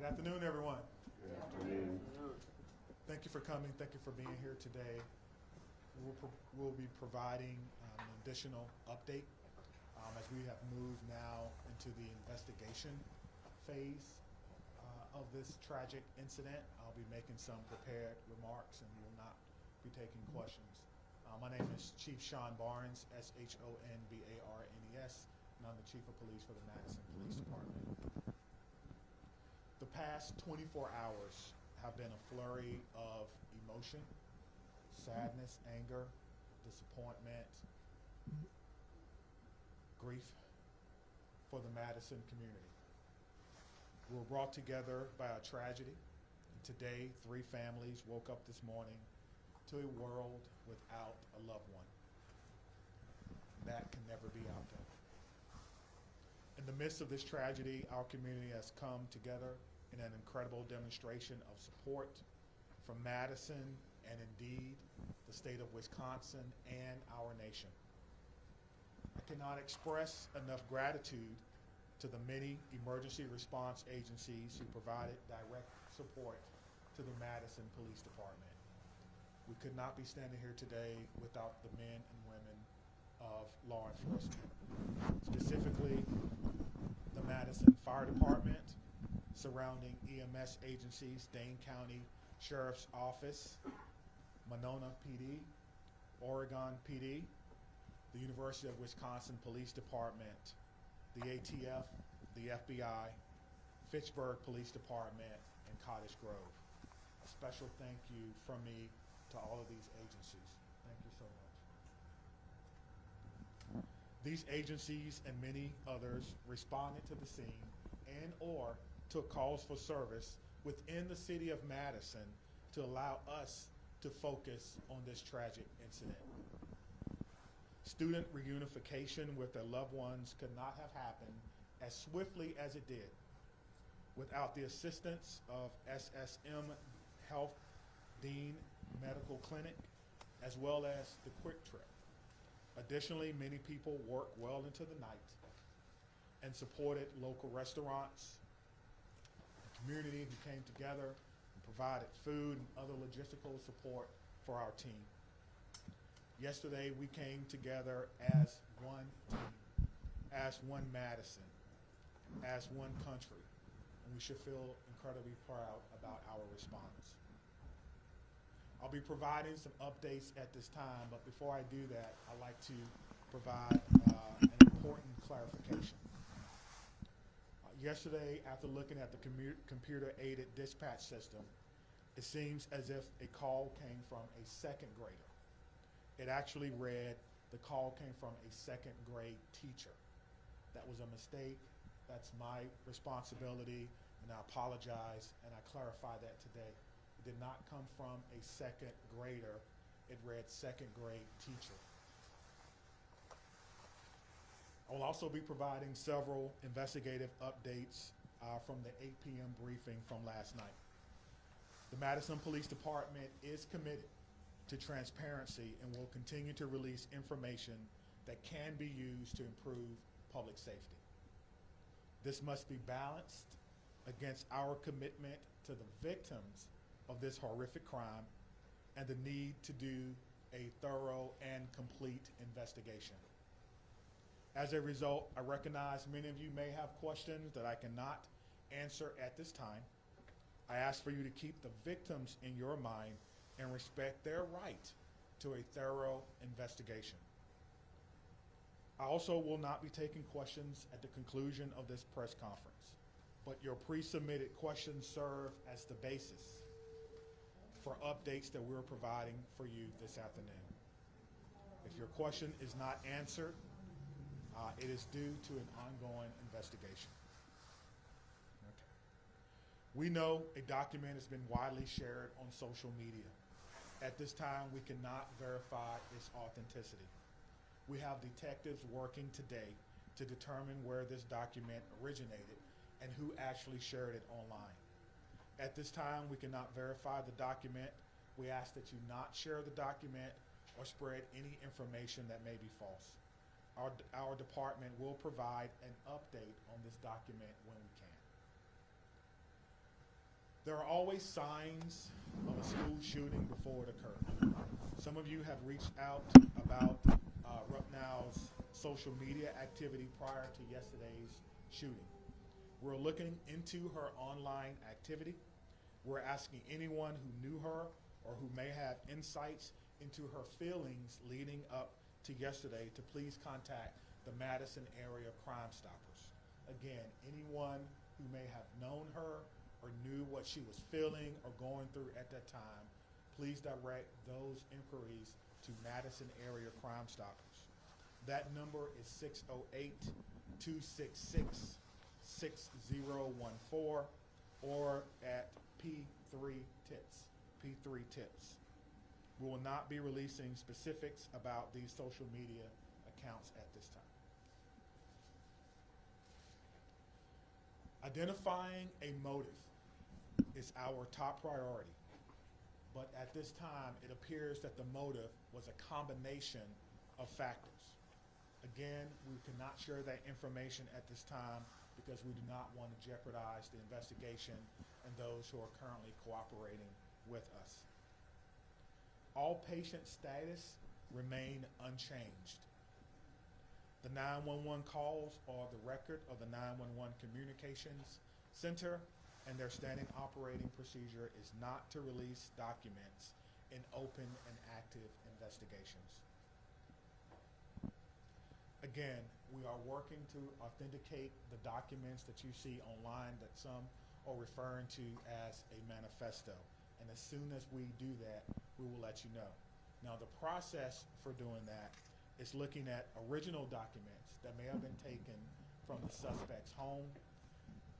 Good afternoon, everyone. Good afternoon. Thank you for coming. Thank you for being here today. We'll be providing an additional update as we have moved now into the investigation phase of this tragic incident. I'll be making some prepared remarks and will not be taking questions. My name is Chief Sean Barnes, S-H-O-N-B-A-R-N-E-S, and I'm the Chief of Police for the Madison Police Department. The past 24 hours have been a flurry of emotion, sadness, anger, disappointment, grief for the Madison community. We were brought together by a tragedy. And today, 3 families woke up this morning to a world without a loved one. That can never be outdone. In the midst of this tragedy, our community has come together in an incredible demonstration of support from Madison and indeed the state of Wisconsin and our nation. I cannot express enough gratitude to the many emergency response agencies who provided direct support to the Madison Police Department. We could not be standing here today without the men and women of law enforcement, specifically the Madison Fire Department, surrounding EMS agencies, Dane County Sheriff's Office, Monona PD, Oregon PD, the University of Wisconsin Police Department, the ATF, the FBI, Fitchburg Police Department, and Cottage Grove. A special thank you from me to all of these agencies. Thank you so much. These agencies and many others responded to the scene and or took calls for service within the city of Madison to allow us to focus on this tragic incident. Student reunification with their loved ones could not have happened as swiftly as it did without the assistance of SSM Health Dean Medical Clinic, as well as the Quick Trip. Additionally, many people worked well into the night and supported local restaurants, the community who came together and provided food and other logistical support for our team. Yesterday, we came together as one team, as one Madison, as one country, and we should feel incredibly proud about our response. I'll be providing some updates at this time, but before I do that, I'd like to provide an important clarification. Yesterday, after looking at the computer-aided dispatch system, it seems as if a call came from a second grader. It actually read the call came from a second grade teacher. That was a mistake. That's my responsibility, and I apologize, and I clarify that today. It did not come from a second grader. It read second grade teacher. I will also be providing several investigative updates from the 8 p.m. briefing from last night. The Madison Police Department is committed to transparency and will continue to release information that can be used to improve public safety. This must be balanced against our commitment to the victims of this horrific crime and the need to do a thorough and complete investigation. As a result, I recognize many of you may have questions that I cannot answer at this time. I ask for you to keep the victims in your mind and respect their right to a thorough investigation. I also will not be taking questions at the conclusion of this press conference, but your pre-submitted questions serve as the basis for updates that we're providing for you this afternoon. If your question is not answered, it is due to an ongoing investigation. Okay. We know a document has been widely shared on social media. At this time, we cannot verify its authenticity. We have detectives working today to determine where this document originated and who actually shared it online. At this time, we cannot verify the document. We ask that you not share the document or spread any information that may be false. Our department will provide an update on this document when we can. There are always signs of a school shooting before it occurs. Some of you have reached out about Rupnow's social media activity prior to yesterday's shooting. We're looking into her online activity. We're asking anyone who knew her or who may have insights into her feelings leading up to yesterday to please contact the Madison Area Crime Stoppers. Again, anyone who may have known her or knew what she was feeling or going through at that time, please direct those inquiries to Madison Area Crime Stoppers. That number is 608-266-6014 or at P3 Tips. P3 Tips. We will not be releasing specifics about these social media accounts at this time. Identifying a motive is our top priority, but at this time it appears that the motive was a combination of factors. Again, we cannot share that information at this time because we do not want to jeopardize the investigation and those who are currently cooperating with us. All patient status remain unchanged. The 911 calls are the record of the 911 Communications Center, and their standing operating procedure is not to release documents in open and active investigations. Again, we are working to authenticate the documents that you see online that some are referring to as a manifesto. And as soon as we do that, we will let you know. Now, the process for doing that is looking at original documents that may have been taken from the suspect's home,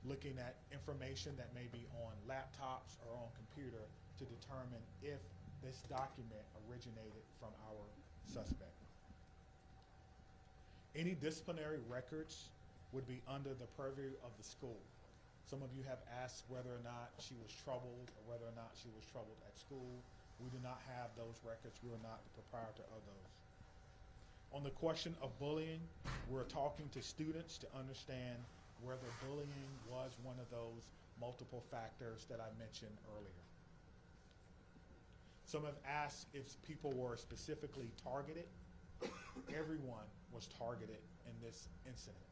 looking at information that may be on laptops or on computer to determine if this document originated from our suspect. Any disciplinary records would be under the purview of the school. Some of you have asked whether or not she was troubled or whether or not she was troubled at school. We do not have those records. We are not the proprietor of those. On the question of bullying, we're talking to students to understand whether bullying was one of those multiple factors that I mentioned earlier. Some have asked if people were specifically targeted. Everyone was targeted in this incident,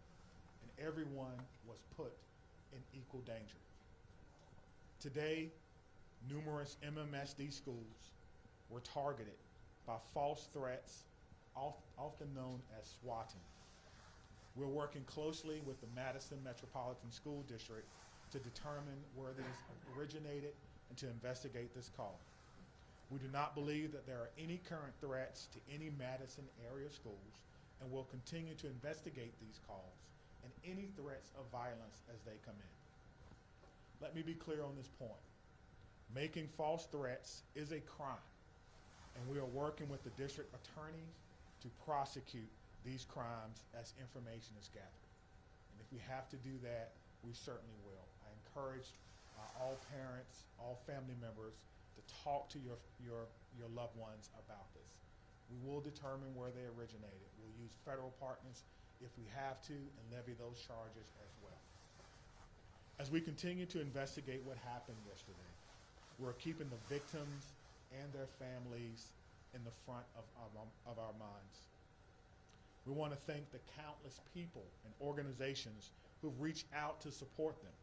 and everyone was put in equal danger. Today, numerous MMSD schools were targeted by false threats, often known as swatting. We're working closely with the Madison Metropolitan School District to determine where these originated and to investigate this call. We do not believe that there are any current threats to any Madison area schools, and will continue to investigate these calls and any threats of violence as they come in. Let me be clear on this point. Making false threats is a crime, and we are working with the district attorneys to prosecute these crimes as information is gathered. And if we have to do that, we certainly will. I encourage all parents, all family members to talk to your loved ones about this. We will determine where they originated. We'll use federal partners if we have to and levy those charges as well. As we continue to investigate what happened yesterday, we're keeping the victims and their families in the front of our minds. We want to thank the countless people and organizations who've reached out to support them,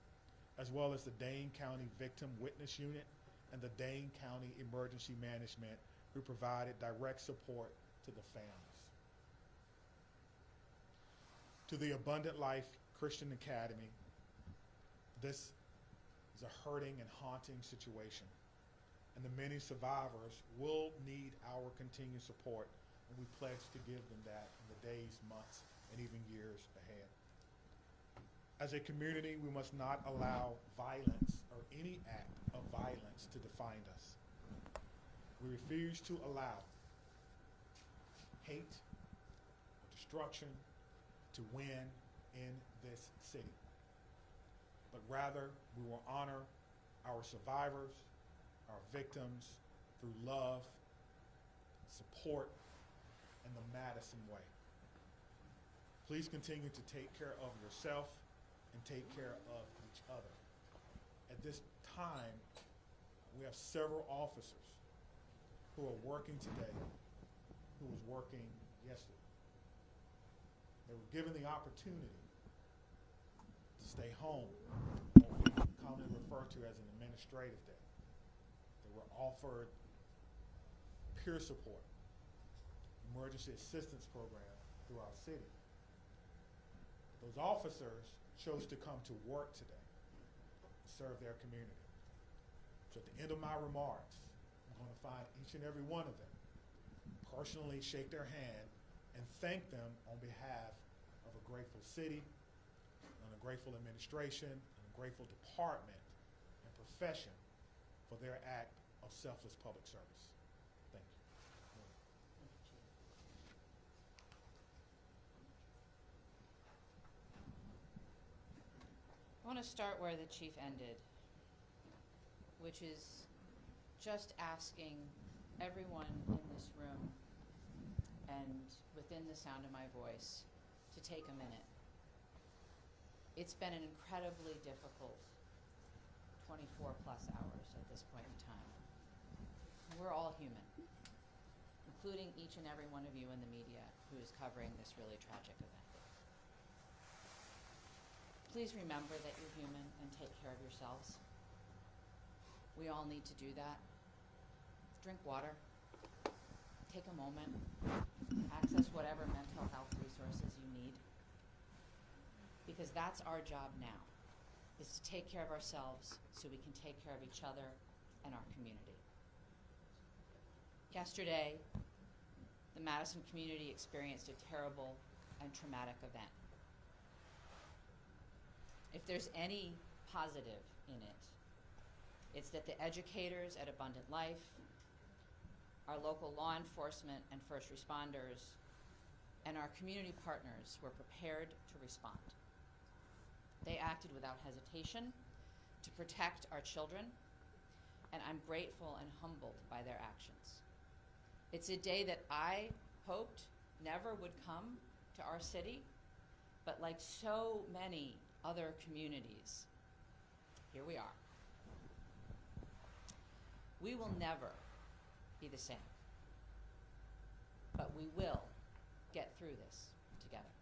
as well as the Dane County Victim Witness Unit and the Dane County Emergency Management, who provided direct support to the families. To the Abundant Life Christian Academy, this is a hurting and haunting situation, and the many survivors will need our continued support, and we pledge to give them that in the days, months, and even years ahead. As a community, we must not allow violence or any act of violence to define us. We refuse to allow hate or destruction to win in this city, but rather we will honor our survivors, our victims, through love, support, and the Madison way. Please continue to take care of yourself and take care of each other. At this time, we have several officers who are working today who was working yesterday. They were given the opportunity to stay home, what we commonly refer to as an administrative day. They were offered peer support, emergency assistance program through our city. Those officers chose to come to work today to serve their community. So at the end of my remarks, I'm going to find each and every one of them, personally shake their hand, and thank them on behalf of a grateful city, and a grateful administration, and a grateful department and profession for their act of selfless public service. Thank you. I want to start where the chief ended, which is just asking everyone in this room and within the sound of my voice to take a minute. It's been an incredibly difficult 24 plus hours at this point in time. We're all human, including each and every one of you in the media who is covering this really tragic event. Please remember that you're human and take care of yourselves. We all need to do that. Drink water. Take a moment. Access whatever mental health resources you need. Because that's our job now, is to take care of ourselves so we can take care of each other and our community. Yesterday, the Madison community experienced a terrible and traumatic event. If there's any positive in it, it's that the educators at Abundant Life, our local law enforcement and first responders, and our community partners were prepared to respond. They acted without hesitation to protect our children, and I'm grateful and humbled by their actions. It's a day that I hoped never would come to our city, but like so many other communities, here we are. We will never be the same, but we will get through this together.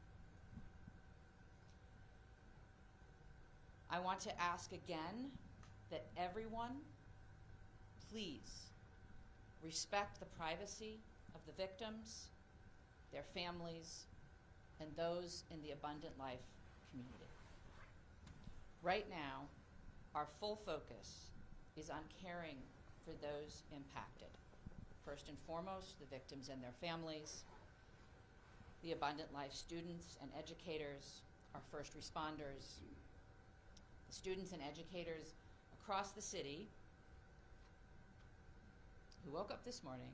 I want to ask again that everyone, please respect the privacy of the victims, their families, and those in the Abundant Life community. Right now, our full focus is on caring for those impacted. First and foremost, the victims and their families, the Abundant Life students and educators, our first responders, the students and educators across the city who woke up this morning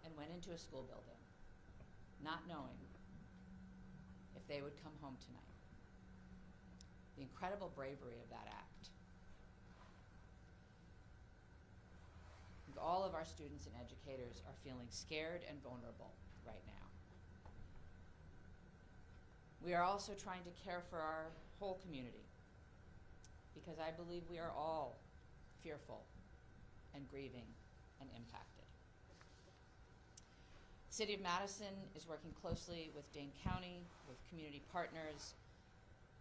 and went into a school building not knowing if they would come home tonight. The incredible bravery of that act. And all of our students and educators are feeling scared and vulnerable right now. We are also trying to care for our whole community, because I believe we are all fearful and grieving and impacted. The City of Madison is working closely with Dane County, with community partners,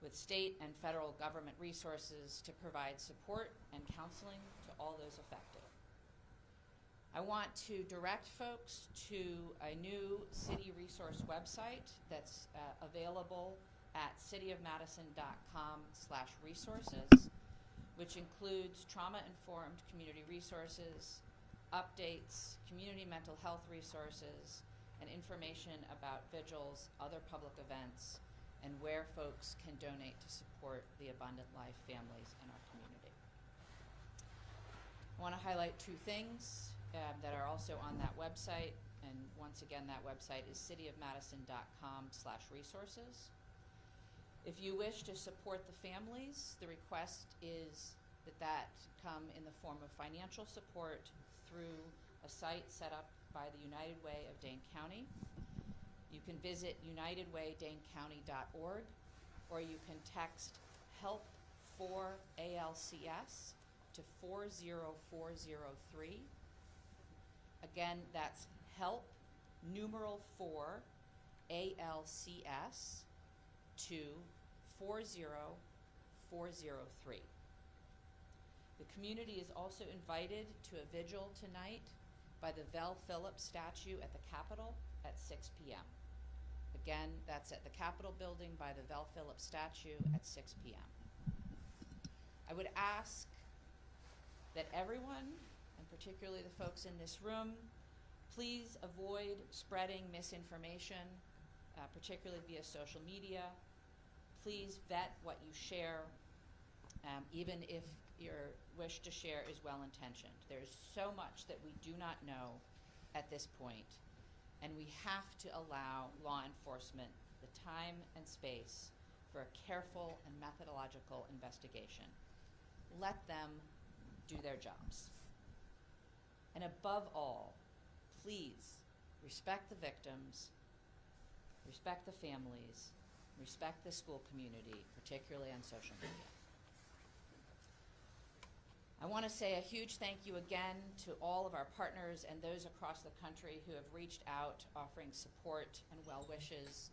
with state and federal government resources to provide support and counseling to all those affected. I want to direct folks to a new city resource website that's available at cityofmadison.com/resources, which includes trauma-informed community resources, updates, community mental health resources, and information about vigils, other public events, and where folks can donate to support the Abundant Life families in our community. I want to highlight two things that are also on that website, and once again, that website is cityofmadison.com/resources. If you wish to support the families, the request is that come in the form of financial support through a site set up by the United Way of Dane County. You can visit unitedwaydanecounty.org, or you can text HELP 4 ALCS to 40403. Again, that's help, numeral 4 ALCS to 40403. The community is also invited to a vigil tonight by the Vel Phillips statue at the Capitol at 6 p.m. Again, that's at the Capitol building by the Vel Phillips statue at 6 p.m. I would ask that everyone, and particularly the folks in this room, please avoid spreading misinformation, particularly via social media. Please vet what you share, even if your wish to share is well-intentioned. There's so much that we do not know at this point, and we have to allow law enforcement the time and space for a careful and methodological investigation. Let them do their jobs. And above all, please respect the victims, respect the families, respect the school community, particularly on social media. I want to say a huge thank you again to all of our partners and those across the country who have reached out offering support and well wishes,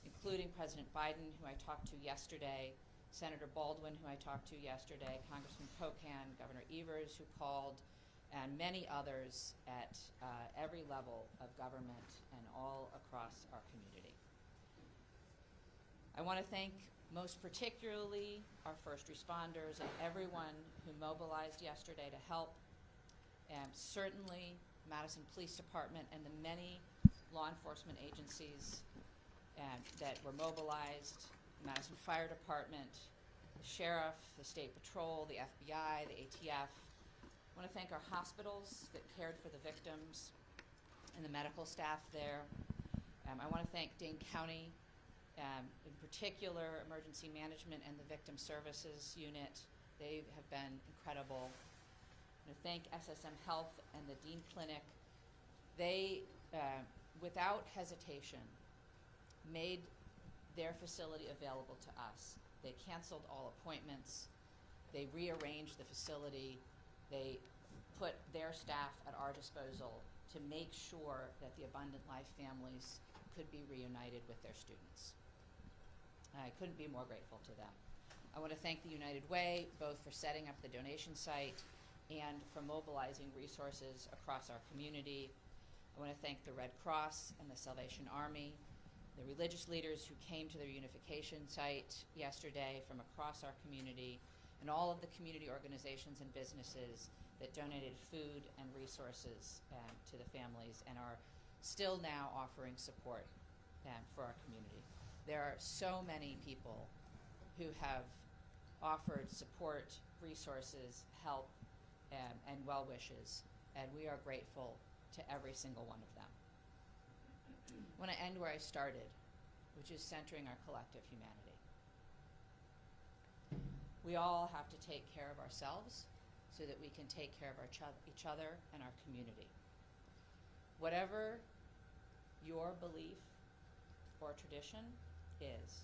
including President Biden, who I talked to yesterday, Senator Baldwin, who I talked to yesterday, Congressman Pocan, Governor Evers, who called, and many others at every level of government and all across our community. I want to thank most particularly our first responders and everyone who mobilized yesterday to help, and certainly Madison Police Department and the many law enforcement agencies that were mobilized, Madison Fire Department, the Sheriff, the State Patrol, the FBI, the ATF. I want to thank our hospitals that cared for the victims and the medical staff there. I want to thank Dane County, in particular Emergency Management and the Victim Services Unit. They have been incredible. I want to thank SSM Health and the Dean Clinic. They, without hesitation, made their facility available to us. They canceled all appointments. They rearranged the facility. They put their staff at our disposal to make sure that the Abundant Life families could be reunited with their students. I couldn't be more grateful to them. I want to thank the United Way, both for setting up the donation site and for mobilizing resources across our community. I want to thank the Red Cross and the Salvation Army, the religious leaders who came to the reunification site yesterday from across our community, and all of the community organizations and businesses that donated food and resources to the families and are still now offering support for our community. There are so many people who have offered support, resources, help, and well wishes, and we are grateful to every single one of them. I want to end where I started, which is centering our collective humanity. We all have to take care of ourselves so that we can take care of each other and our community. Whatever your belief or tradition is,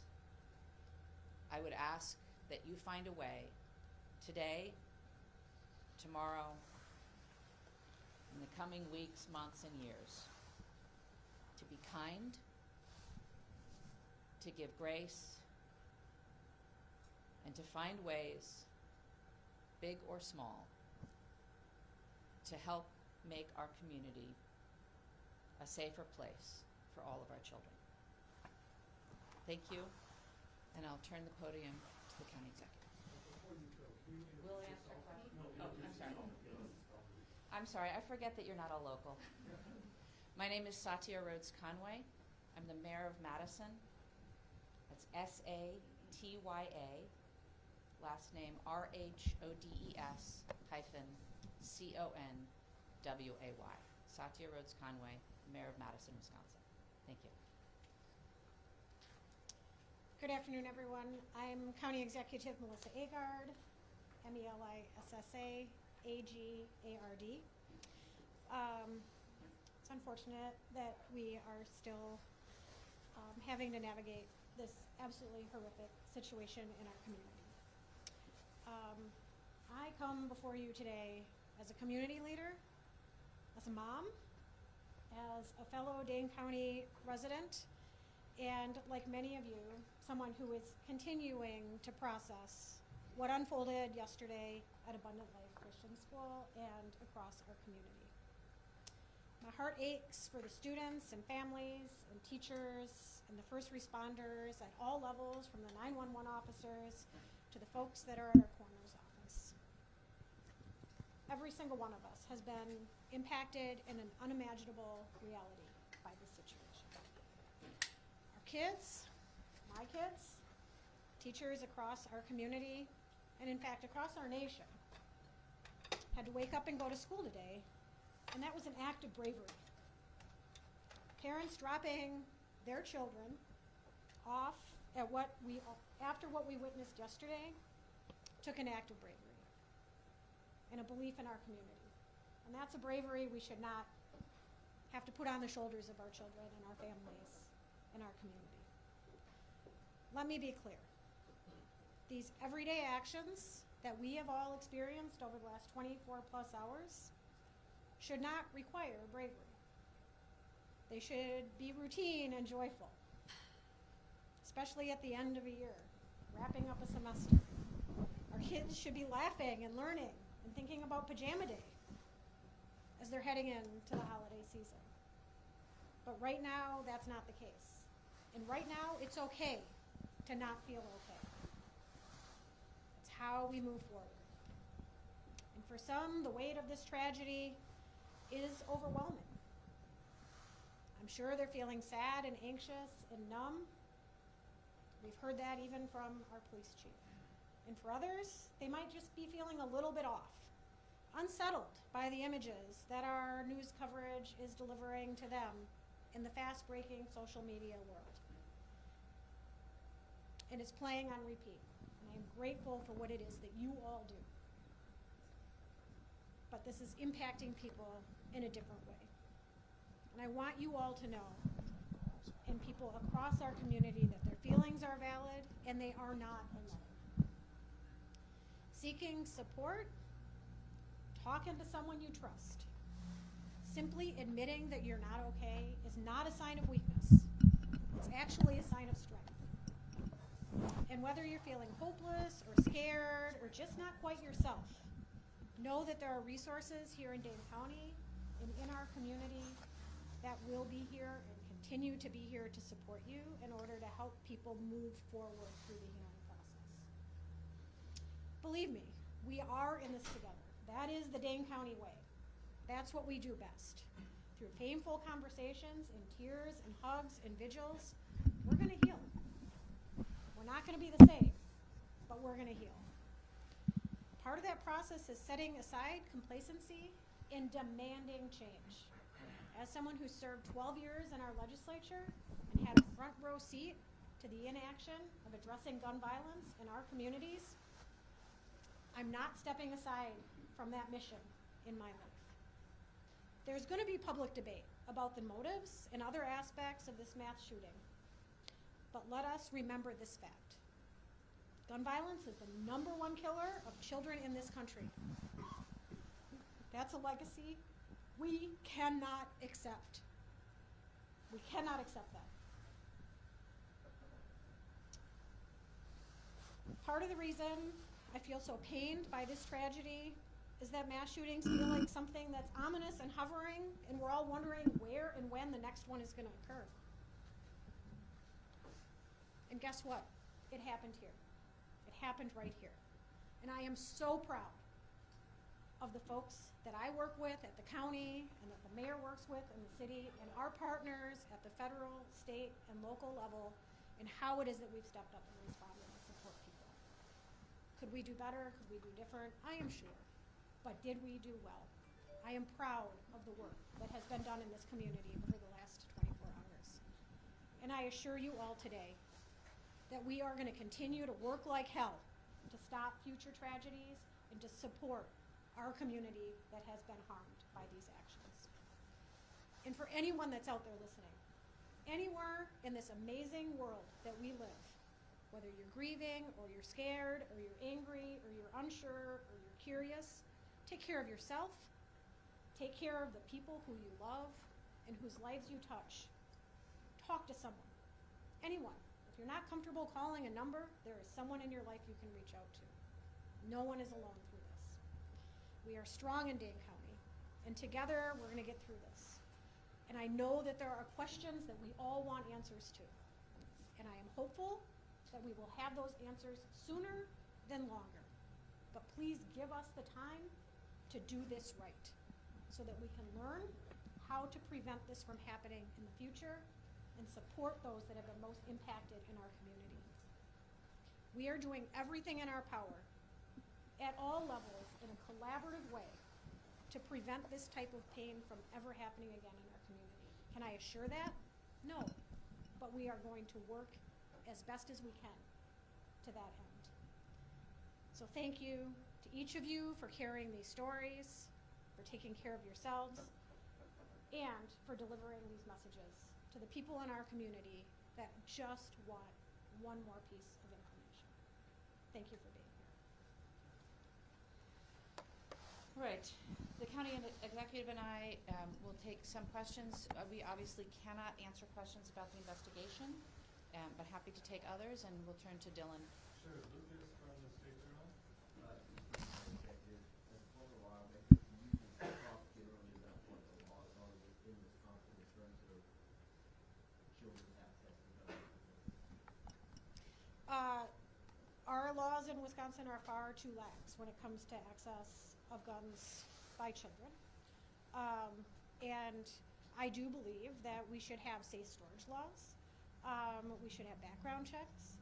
I would ask that you find a way today, tomorrow, in the coming weeks, months, and years to be kind, to give grace, and to find ways, big or small, to help make our community a safer place for all of our children. Thank you, and I'll turn the podium to the county executive. We'll answer questions. Oh, I'm sorry. I'm sorry, I forget that you're not all local. My name is Satya Rhodes Conway. I'm the mayor of Madison. That's S-A-T-Y-A, last name R-H-O-D-E-S-C-O-N-W-A-Y. Satya Rhodes Conway, mayor of Madison, Wisconsin. Thank you. Good afternoon, everyone. I'm County Executive Melissa Agard, M-E-L-I-S-S-A, A-G-A-R-D. It's unfortunate that we are still having to navigate this absolutely horrific situation in our community. I come before you today as a community leader, as a mom, as a fellow Dane County resident, and like many of you, someone who is continuing to process what unfolded yesterday at Abundant Life Christian School and across our community. My heart aches for the students and families and teachers and the first responders at all levels, from the 911 officers to the folks that are at our coroner's office. Every single one of us has been impacted in an unimaginable reality by this situation. Our kids, my kids, teachers across our community, and in fact across our nation, had to wake up and go to school today, and that was an act of bravery. Parents dropping their children off at after what we witnessed yesterday took an act of bravery and a belief in our community. And that's a bravery we should not have to put on the shoulders of our children and our families and our community. Let me be clear. These everyday actions that we have all experienced over the last 24 plus hours should not require bravery. They should be routine and joyful, especially at the end of a year, wrapping up a semester. Our kids should be laughing and learning and thinking about pajama day as they're heading into the holiday season. But right now, that's not the case. And right now, it's okay to not feel okay. It's how we move forward. And for some, the weight of this tragedy is overwhelming. I'm sure they're feeling sad and anxious and numb. We've heard that even from our police chief. And for others, they might just be feeling a little bit off, unsettled by the images that our news coverage is delivering to them in the fast-breaking social media world. And it's playing on repeat. And I am grateful for what it is that you all do. But this is impacting people in a different way. And I want you all to know, and people across our community, that their feelings are valid and they are not alone. Seeking support, talking to someone you trust, simply admitting that you're not okay is not a sign of weakness. It's actually a sign of strength. And whether you're feeling hopeless or scared or just not quite yourself, know that there are resources here in Dane County and in our community that will be here and continue to be here to support you in order to help people move forward through the healing process. Believe me, we are in this together. That is the Dane County way. That's what we do best. Through painful conversations and tears and hugs and vigils, we're gonna heal. We're not gonna be the same, but we're gonna heal. Part of that process is setting aside complacency and demanding change. As someone who served 12 years in our legislature and had a front row seat to the inaction of addressing gun violence in our communities, I'm not stepping aside from that mission in my life. There's going to be public debate about the motives and other aspects of this mass shooting, but let us remember this fact. Gun violence is the #1 killer of children in this country. That's a legacy we cannot accept. We cannot accept that. Part of the reason I feel so pained by this tragedy is that mass shootings feel like something that's ominous and hovering, and we're all wondering where and when the next one is going to occur. And guess what? It happened here. It happened right here. And I am so proud of the folks that I work with at the county and that the mayor works with in the city and our partners at the federal, state, and local level, and how it is that we've stepped up and responded to support people. Could we do better? Could we do different? I am sure. But did we do well? I am proud of the work that has been done in this community over the last 24 hours. And I assure you all today that we are going to continue to work like hell to stop future tragedies and to support our community that has been harmed by these actions. And for anyone that's out there listening, anywhere in this amazing world that we live, Whether you're grieving, or you're scared, or you're angry, or you're unsure, or you're curious, take care of yourself. Take care of the people who you love and whose lives you touch. Talk to someone, anyone. If you're not comfortable calling a number, there is someone in your life you can reach out to. No one is alone through this. We are strong in Dane County, and together we're going to get through this. And I know that there are questions that we all want answers to. And I am hopeful that we will have those answers sooner than longer. But please give us the time to do this right so that we can learn how to prevent this from happening in the future and support those that have been most impacted in our community. We are doing everything in our power at all levels in a collaborative way to prevent this type of pain from ever happening again in our community. Can I assure that? No, but we are going to work as best as we can to that end. So thank you to each of you for carrying these stories, for taking care of yourselves, and for delivering these messages to the people in our community that just want one more piece of information. Thank you for being here. Right. The county executive and I will take some questions. We obviously cannot answer questions about the investigation, but happy to take others, and we'll turn to Dylan. Sure. Lucas from the State Journal. As a former lawmaker, do you talk generally about what the laws are in Wisconsin in terms of children's access to guns? Our laws in Wisconsin are far too lax when it comes to access of guns by children. And I do believe that we should have safe storage laws. We should have background checks.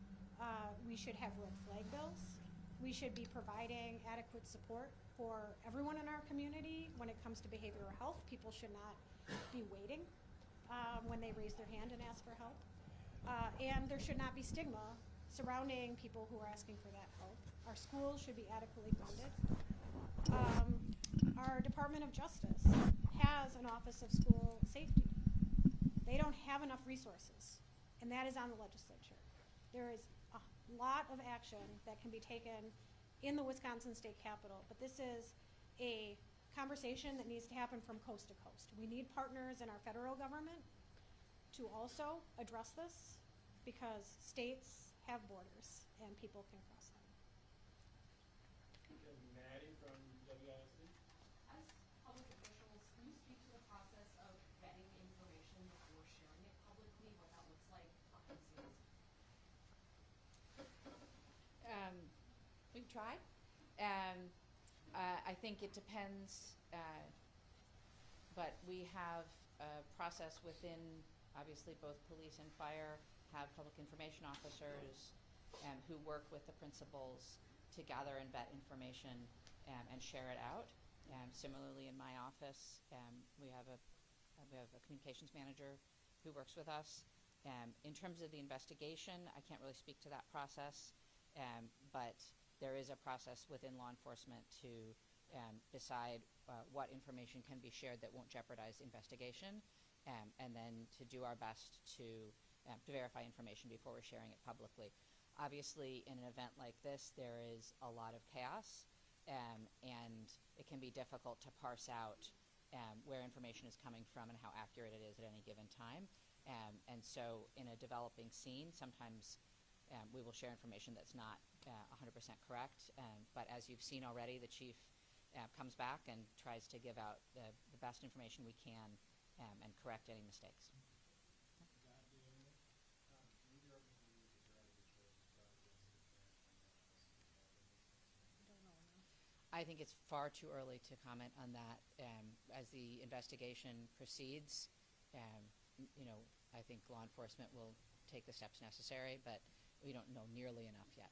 We should have red flag bills. We should be providing adequate support for everyone in our community when it comes to behavioral health. People should not be waiting when they raise their hand and ask for help. And there should not be stigma surrounding people who are asking for that help. Our schools should be adequately funded. Our Department of Justice has an Office of School Safety. They don't have enough resources, and that is on the legislature. There is a lot of action that can be taken in the Wisconsin State Capitol, but this is a conversation that needs to happen from coast to coast. We need partners in our federal government to also address this, because states have borders and people can cross them. Maddie from WISD. As public officials, can you speak to the process of vetting information before sharing it publicly, what that looks like behind the scenes? We've tried. I think it depends, but we have a process within, obviously, both police and fire have public information officers who work with the principals to gather and vet information and share it out. Similarly, in my office, we have a communications manager who works with us. In terms of the investigation, I can't really speak to that process, but there is a process within law enforcement to decide what information can be shared that won't jeopardize the investigation, and then to do our best to verify information before we're sharing it publicly. Obviously, in an event like this, there is a lot of chaos, and it can be difficult to parse out where information is coming from and how accurate it is at any given time. And so in a developing scene, sometimes we will share information that's not 100% correct. But as you've seen already, the chief comes back and tries to give out the best information we can and correct any mistakes. I think it's far too early to comment on that. As the investigation proceeds, you know, I think law enforcement will take the steps necessary, but we don't know nearly enough yet.